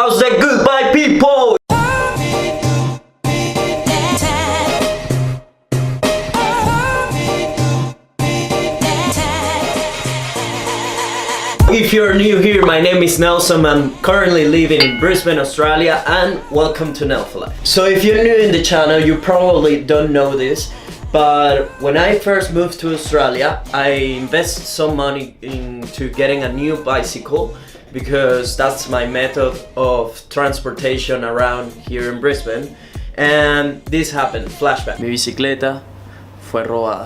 How's that goodbye, people? If you're new here, my name is Nelson. I'm currently living in Brisbane, Australia, and welcome to NELFELIFE. So if you're new in the channel, you probably don't know this, but when I first moved to Australia, I invested some money into getting a new bicycle because that's my method of transportation around here in Brisbane. And this happened, flashback. Mi bicicleta fue robada.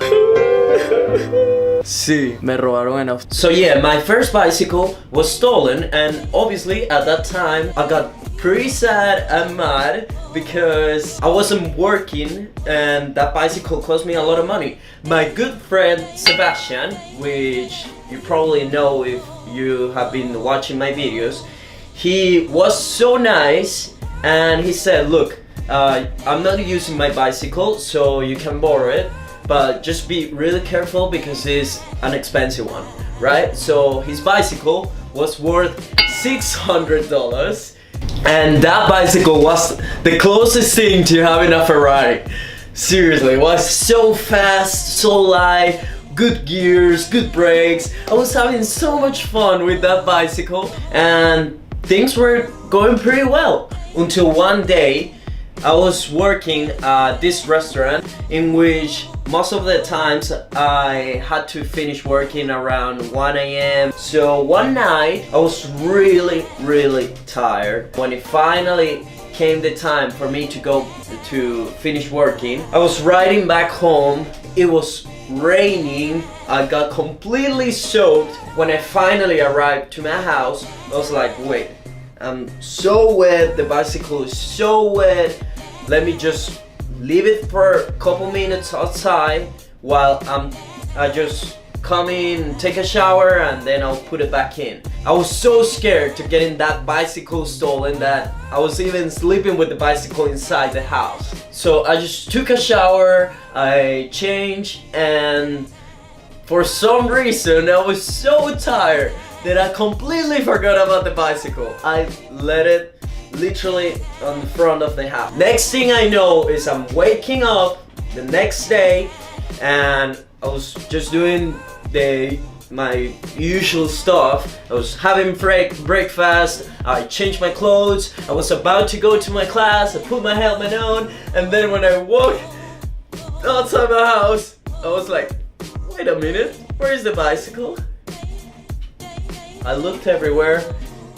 Sí, me robaron en Australia. So yeah, my first bicycle was stolen, and obviously at that time I got pretty sad and mad because I wasn't working and that bicycle cost me a lot of money. My good friend Sebastian, which you probably know if you have been watching my videos, he was so nice and he said, look, I'm not using my bicycle, so you can borrow it, but just be really careful because it's an expensive one, right? So his bicycle was worth $600, and that bicycle was the closest thing to having a Ferrari. Seriously, it was so fast, so light, good gears, good brakes. I was having so much fun with that bicycle and things were going pretty well until one day I was working at this restaurant in which most of the times I had to finish working around 1 a.m. So one night I was really tired. When it finally came the time for me to go to finish working, I was riding back home. It was raining. I got completely soaked. When I finally arrived to my house, I was like, wait, I'm so wet, the bicycle is so wet. Let me just leave it for a couple minutes outside while I just come in, take a shower, and then I'll put it back in. I was so scared to getting that bicycle stolen that I was even sleeping with the bicycle inside the house. So I just took a shower, I changed, and for some reason I was so tired that I completely forgot about the bicycle. I let it literally on the front of the house. Next thing I know is I'm waking up the next day and I was just doing my usual stuff. I was having breakfast, I changed my clothes, I was about to go to my class, I put my helmet on, and then when I walked outside my house, I was like, wait a minute, where is the bicycle? I looked everywhere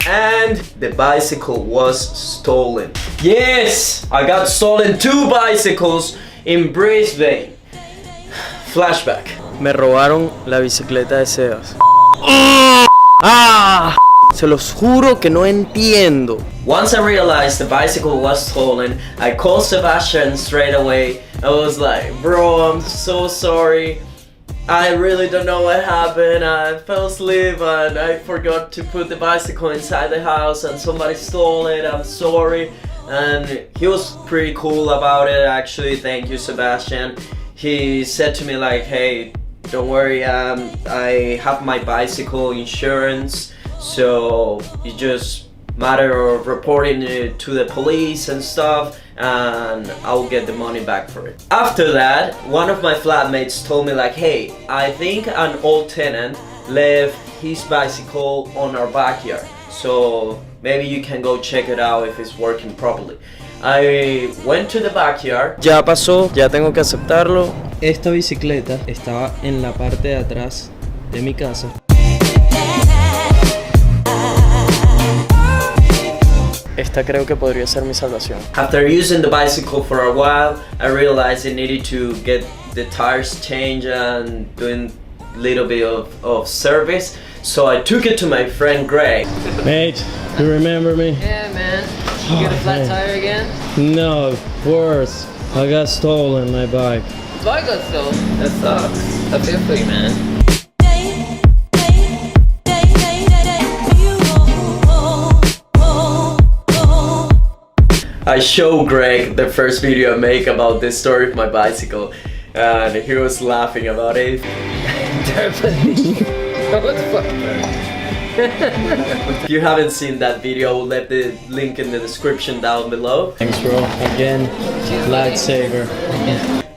and the bicycle was stolen. Yes! I got stolen 2 bicycles in Brisbane. Flashback. Me robaron la bicicleta de Sebas. ¡Ah! Se los juro que no entiendo. Once I realized the bicycle was stolen, I called Sebastian straight away. I was like, bro, I'm so sorry. I really don't know what happened. I fell asleep and I forgot to put the bicycle inside the house and somebody stole it. I'm sorry. And he was pretty cool about it actually. Thank you, Sebastian. He said to me like, hey, don't worry, I have my bicycle insurance, so it's just matter of reporting it to the police and stuff, and I'll get the money back for it. After that, one of my flatmates told me like, hey, I think an old tenant left his bicycle on our backyard, so maybe you can go check it out if it's working properly. I went to the backyard. Ya pasó, ya tengo que aceptarlo. Esta bicicleta estaba en la parte de atrás de mi casa. Esta creo que podría ser mi salvación. After using the bicycle for a while, I realized I needed to get the tires changed and doing a little bit of service. So I took it to my friend Greg. Mate, you remember me? Yeah, man. You get a flat tire again? No, worse. I got stolen my bike. The bike got stolen? That sucks. I feel for you, man. I showed Greg the first video I make about this story of my bicycle, and he was laughing about it. What the fuck? If you haven't seen that video, we'll let the link in the description down below. Thanks, bro. Again, lifesaver.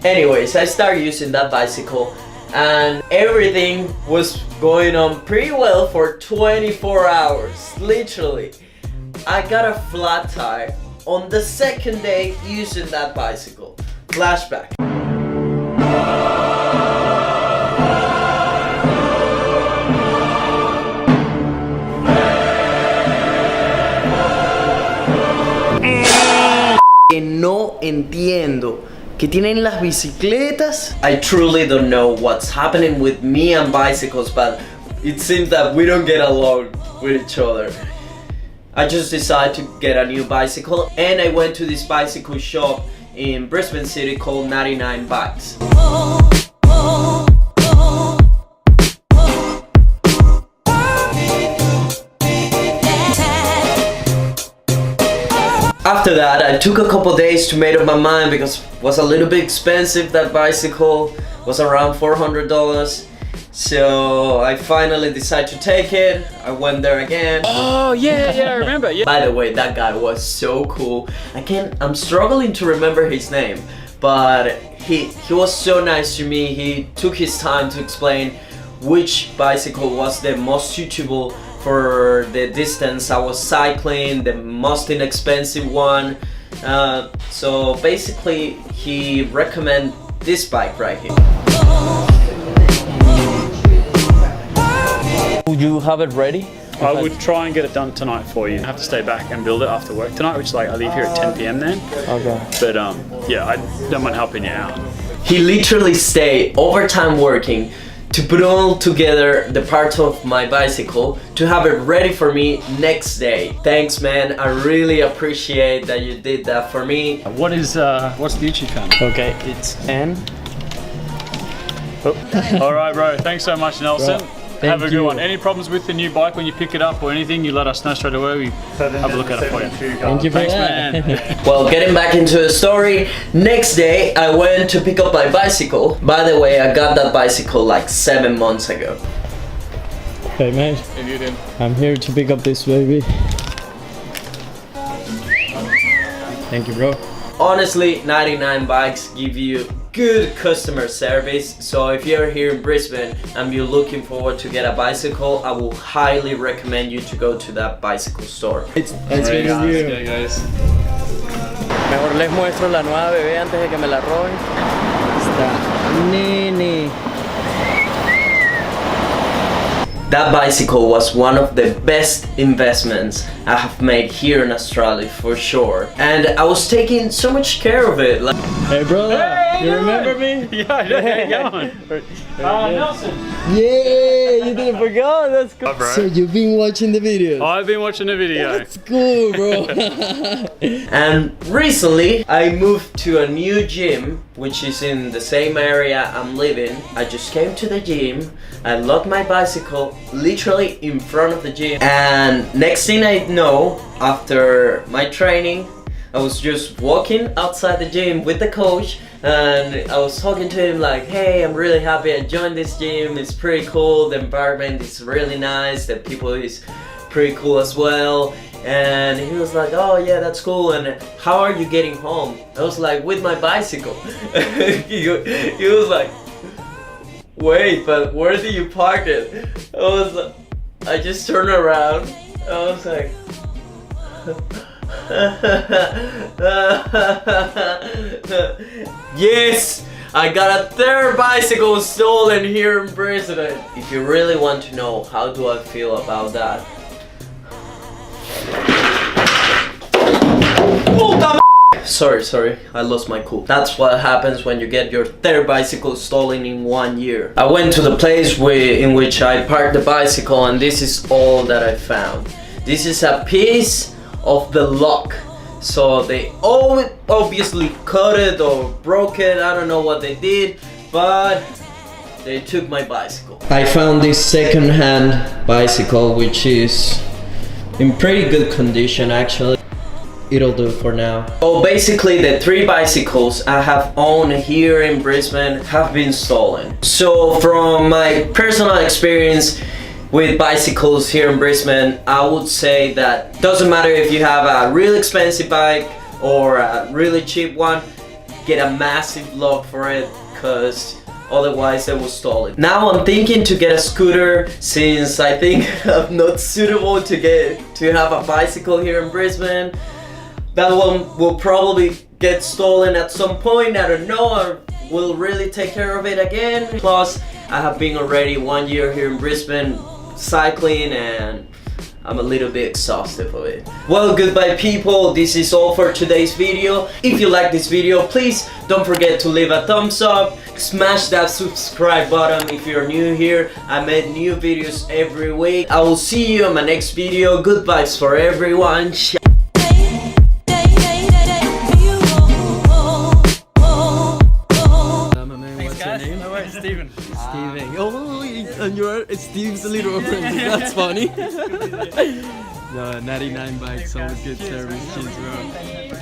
Anyways, I started using that bicycle and everything was going on pretty well for 24 hours, literally. I got a flat tire on the second day using that bicycle. Flashback. Que no entiendo que tienen las bicicletas. I truly don't know what's happening with me and bicycles, but it seems that we don't get along with each other. I just decided to get a new bicycle and I went to this bicycle shop in Brisbane City called 99 Bikes. After that, I took a couple days to make up my mind because it was a little bit expensive. That bicycle was around $400. So I finally decided to take it. I went there again. Oh yeah, I remember. Yeah. By the way, that guy was so cool. I'm struggling to remember his name, but he was so nice to me. He took his time to explain which bicycle was the most suitable for the distance I was cycling, the most inexpensive one. So basically, he recommended this bike right here. Would you have it ready? I would try and get it done tonight for you. I have to stay back and build it after work tonight, which is like I leave here at 10 p.m. then. Okay. But yeah, I don't mind helping you out. He literally stayed overtime working to put all together the parts of my bicycle to have it ready for me next day. Thanks, man. I really appreciate that you did that for me. What's the YouTube channel? Okay, it's N. Oh. All right, bro. Thanks so much, Nelson. Bro, have a good you. one. Any problems with the new bike when you pick it up or anything, you let us know straight away. We have a look at it for you. Thank you for Thanks, that. man. Well, getting back into the story, next day I went to pick up my bicycle. By the way, I got that bicycle like 7 months ago. Hey, man. And you didn't. I'm here to pick up this baby. Thank you, bro. Honestly, 99 Bikes give you good customer service. So if you're here in Brisbane and you're looking forward to get a bicycle, I will highly recommend you to go to that bicycle store. Nice meeting you. Okay, guys. Mejor les muestro la nueva bebé antes de que me la roben. Está nene. That bicycle was one of the best investments I have made here in Australia for sure. And I was taking so much care of it. Like, Hey, brother. Hey, you how you remember doing? me? Yeah, how you going? Nelson. Yeah, you didn't forget. That's cool. Hi, bro. So you've been watching the videos. I've been watching the video. That's cool, bro. and recently I moved to a new gym which is in the same area I'm living. I just came to the gym, I locked my bicycle literally in front of the gym, and next thing I know, after my training, I was just walking outside the gym with the coach and I was talking to him like, hey, I'm really happy I joined this gym, it's pretty cool, the environment is really nice, the people is pretty cool as well. And he was like, oh yeah, that's cool, and how are you getting home? I was like, with my bicycle. he was like, wait, but where do you park it? I just turned around, I was like, yes! I got a third bicycle stolen here in Brisbane. If you really want to know how do I feel about that, Sorry, I lost my cool. That's what happens when you get your third bicycle stolen in 1 year. I went to the place in which I parked the bicycle and this is all that I found. This is a piece of the lock. So they obviously cut it or broke it, I don't know what they did, but they took my bicycle. I found this second-hand bicycle which is in pretty good condition actually. It'll do for now. So basically the 3 bicycles I have owned here in Brisbane have been stolen. So from my personal experience, with bicycles here in Brisbane, I would say that doesn't matter if you have a really expensive bike or a really cheap one, get a massive lock for it, because otherwise it will stall it. Now I'm thinking to get a scooter, since I think I'm not suitable to have a bicycle here in Brisbane. That one will probably get stolen at some point, I don't know, or will really take care of it again. Plus, I have been already 1 year here in Brisbane cycling and I'm a little bit exhausted of it. Well, goodbye people, this is all for today's video. If you like this video, please don't forget to leave a thumbs up. Smash that subscribe button if you're new here. I make new videos every week. I will see you in my next video. Good vibes for everyone. Steven. Steven. Oh, and you're Steve's little friend. That's funny. No, 99 bikes, always good service. Cheers, bro.